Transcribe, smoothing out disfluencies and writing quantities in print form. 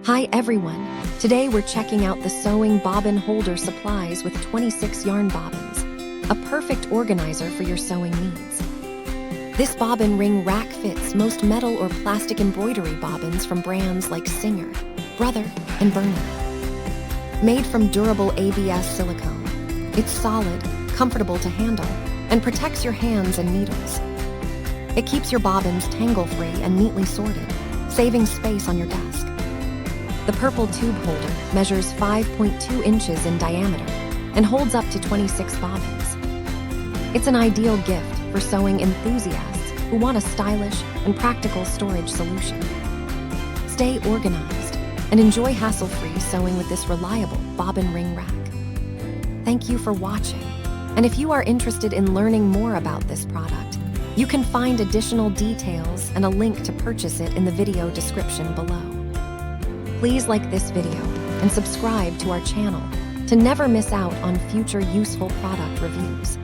Hi everyone! Today we're checking out the Sewing Bobbin Holder supplies with 26 yarn bobbins, a perfect organizer for your sewing needs. This bobbin ring rack fits most metal or plastic embroidery bobbins from brands like Singer, Brother, and Burnham. Made from durable ABS silicone, it's solid, comfortable to handle, and protects your hands and needles. It keeps your bobbins tangle-free and neatly sorted, saving space on your desk. The purple tube holder measures 5.2 inches in diameter and holds up to 26 bobbins. It's an ideal gift for sewing enthusiasts who want a stylish and practical storage solution. Stay organized and enjoy hassle-free sewing with this reliable bobbin ring rack. Thank you for watching, and if you are interested in learning more about this product, you can find additional details and a link to purchase it in the video description below. Please like this video and subscribe to our channel to never miss out on future useful product reviews.